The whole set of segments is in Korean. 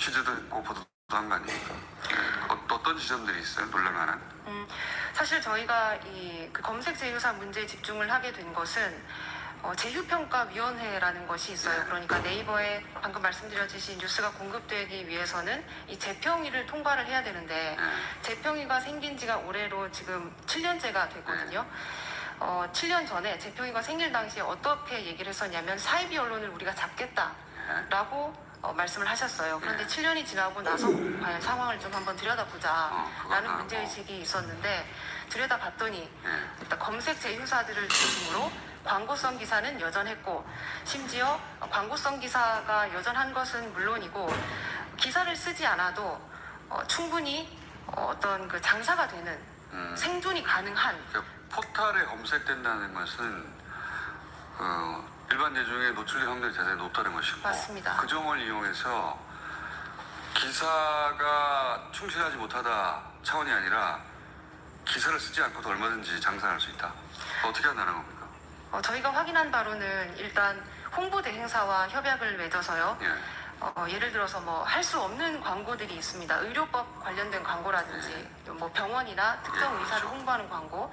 취재도 했고 보도도 한 거 아닙니까? 어떤 지점들이 있어요? 놀랄만한? 사실 저희가 그 검색 제휴사 문제에 집중을 하게 된 것은 제휴평가위원회라는 것이 있어요. 그러니까 네이버에 방금 말씀드렸듯이 뉴스가 공급되기 위해서는 이 재평위를 통과를 해야 되는데 재평위가 생긴 지가 올해로 지금 7년째가 됐거든요. 7년 전에 재평위가 생길 당시에 어떻게 얘기를 했었냐면 사이비 언론을 우리가 잡겠다라고 말씀을 하셨어요. 그런데 7년이 지나고 나서 과연 상황을 좀 한번 들여다보자라는 문제의식이 있었는데 들여다봤더니 일단 검색 제휴사들을 중심으로 광고성 기사는 여전했고 심지어 광고성 기사가 여전한 것은 물론이고 기사를 쓰지 않아도 충분히 어떤 그 장사가 되는 생존이 가능한 포털에 검색된다는 것은 일반 대중의 노출될 확률이 대단히 높다는 것이고 맞습니다. 그 점을 이용해서 기사가 충실하지 못하다 차원이 아니라 기사를 쓰지 않고도 얼마든지 장사할 수 있다. 어떻게 한다는 겁니까? 저희가 확인한 바로는 일단 홍보대 행사와 협약을 맺어서요. 예를 들어서 뭐 할 수 없는 광고들이 있습니다. 의료법 관련된 광고라든지 뭐 병원이나 특정 의사를 홍보하는 광고,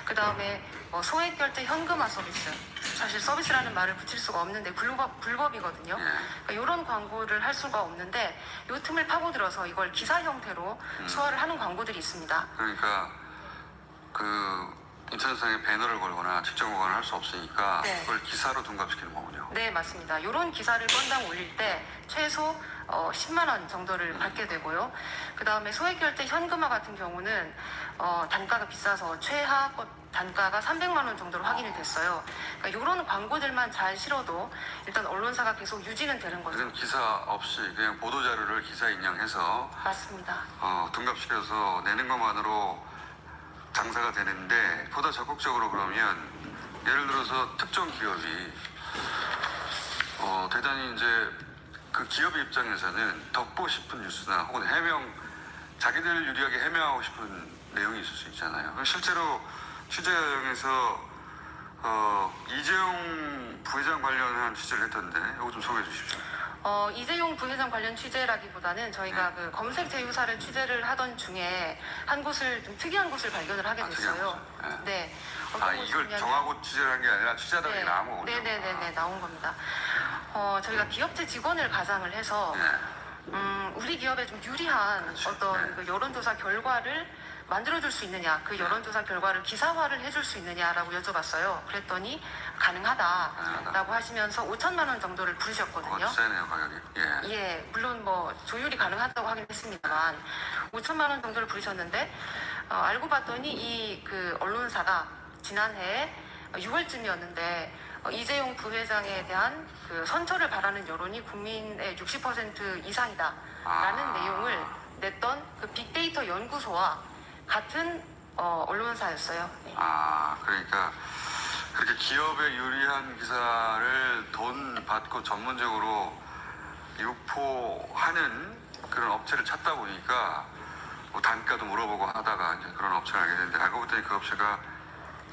그 다음에 소액 결제 현금화 서비스. 사실 서비스라는 말을 붙일 수가 없는데 불법이거든요. 그러니까 이런 광고를 할 수가 없는데 이 틈을 파고들어서 이걸 기사 형태로 소화를 하는 광고들이 있습니다. 그러니까 인터넷상에 배너를 걸거나 직접 보관을 할 수 없으니까 그걸 기사로 둔갑시키는 거군요. 네, 맞습니다. 이런 기사를 건당 올릴 때 최소 10만 원 정도를 받게 되고요. 그 다음에 소액결제 현금화 같은 경우는 단가가 비싸서 최하 단가가 300만 원 정도로 확인이 됐어요. 그러니까 이런 광고들만 잘 실어도 일단 언론사가 계속 유지는 되는 거죠. 그럼 기사 없이 그냥 보도자료를 기사에 인양해서 맞습니다. 둔갑시켜서 내는 것만으로 장사가 되는데 보다 적극적으로 그러면 예를 들어서 특정 기업이 대단히 이제 그 기업의 입장에서는 덮고 싶은 뉴스나 혹은 자기들 유리하게 해명하고 싶은 내용이 있을 수 있잖아요. 실제로 취재 과정에서 이재용 부회장 관련한 취재를 했던데 이거 좀 소개해 주십시오. 이재용 부회장 관련 취재라기보다는 저희가 그 검색 제휴사를 취재를 하던 중에 한 곳을 좀 특이한 곳을 발견을 하게 됐어요. 네. 이걸 정하고 취재를 한 게 아니라 취재하다가 이게 나온 거군요. 네네네, 나온 겁니다. 저희가 기업체 직원을 가상을 해서 우리 기업에 좀 유리한 어떤 그 여론조사 결과를 만들어줄 수 있느냐, 그 여론조사 결과를 기사화를 해줄 수 있느냐라고 여쭤봤어요. 그랬더니 가능하다라고 하시면서 5천만 원 정도를 부르셨거든요. 세네요, 가격이. 예, 물론 뭐 조율이 가능하다고 하긴 했습니다만 5천만 원 정도를 부르셨는데 알고 봤더니 이 그 언론사가 지난해 6월쯤이었는데 이재용 부회장에 대한 그 선처를 바라는 여론이 국민의 60% 이상이다라는 내용을 냈던 그 빅데이터 연구소와 같은 언론사였어요. 네. 그러니까 그렇게 기업에 유리한 기사를 돈 받고 전문적으로 유포하는 그런 업체를 찾다 보니까 뭐 단가도 물어보고 하다가 이제 그런 업체를 알게 됐는데 알고 봤더니 그 업체가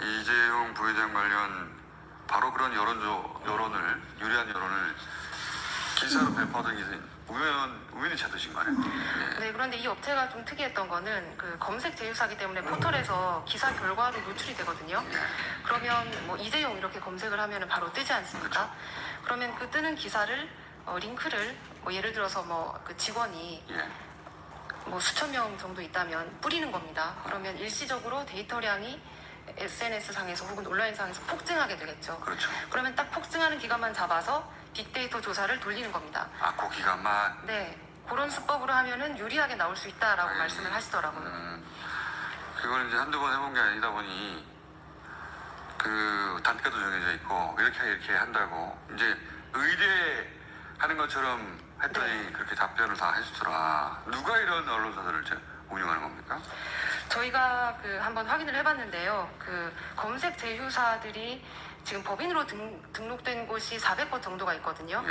이재용 부회장 관련 바로 그런 유리한 여론을 기사로 배포하던 게 우연히 찾으신 거 아니에요? 네, 그런데 이 업체가 좀 특이했던 거는 그 검색 제휴사기 때문에 포털에서 기사 결과로 노출이 되거든요. 그러면 뭐 이재용 이렇게 검색을 하면 바로 뜨지 않습니까? 그러면 그 뜨는 기사를 링크를 뭐 예를 들어서 뭐 그 직원이 뭐 수천 명 정도 있다면 뿌리는 겁니다. 그러면 일시적으로 데이터량이 SNS상에서 혹은 온라인상에서 폭증하게 되겠죠. 그렇죠. 그러면 딱 폭증하는 기간만 잡아서 빅데이터 조사를 돌리는 겁니다. 그 기간만? 네. 그런 수법으로 하면은 유리하게 나올 수 있다라고 말씀을 하시더라고요. 그걸 이제 한두 번 해본 게 아니다 보니 그 단가도 정해져 있고 이렇게 한다고 이제 의뢰하는 것처럼 했더니 그렇게 답변을 다 해주더라. 누가 이런 언론사들을 운영하는 겁니까? 저희가 그 한번 확인을 해봤는데요. 그 검색 제휴사들이 지금 법인으로 등록된 곳이 400곳 정도가 있거든요.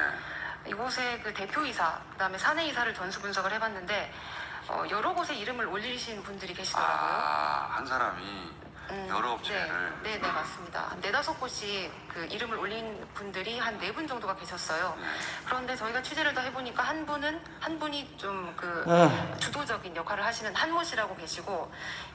이곳의 그 대표이사, 그다음에 사내이사를 전수 분석을 해봤는데 여러 곳에 이름을 올리신 분들이 계시더라고요. 한 사람이 여러 업체를 네, 맞습니다. 한 4-5곳이 그 이름을 올린 분들이 한 4분 정도가 계셨어요. 네. 그런데 저희가 취재를 더 해보니까 한 분이 좀 그 주도적인 역할을 하시는 한모 씨라고 계시고,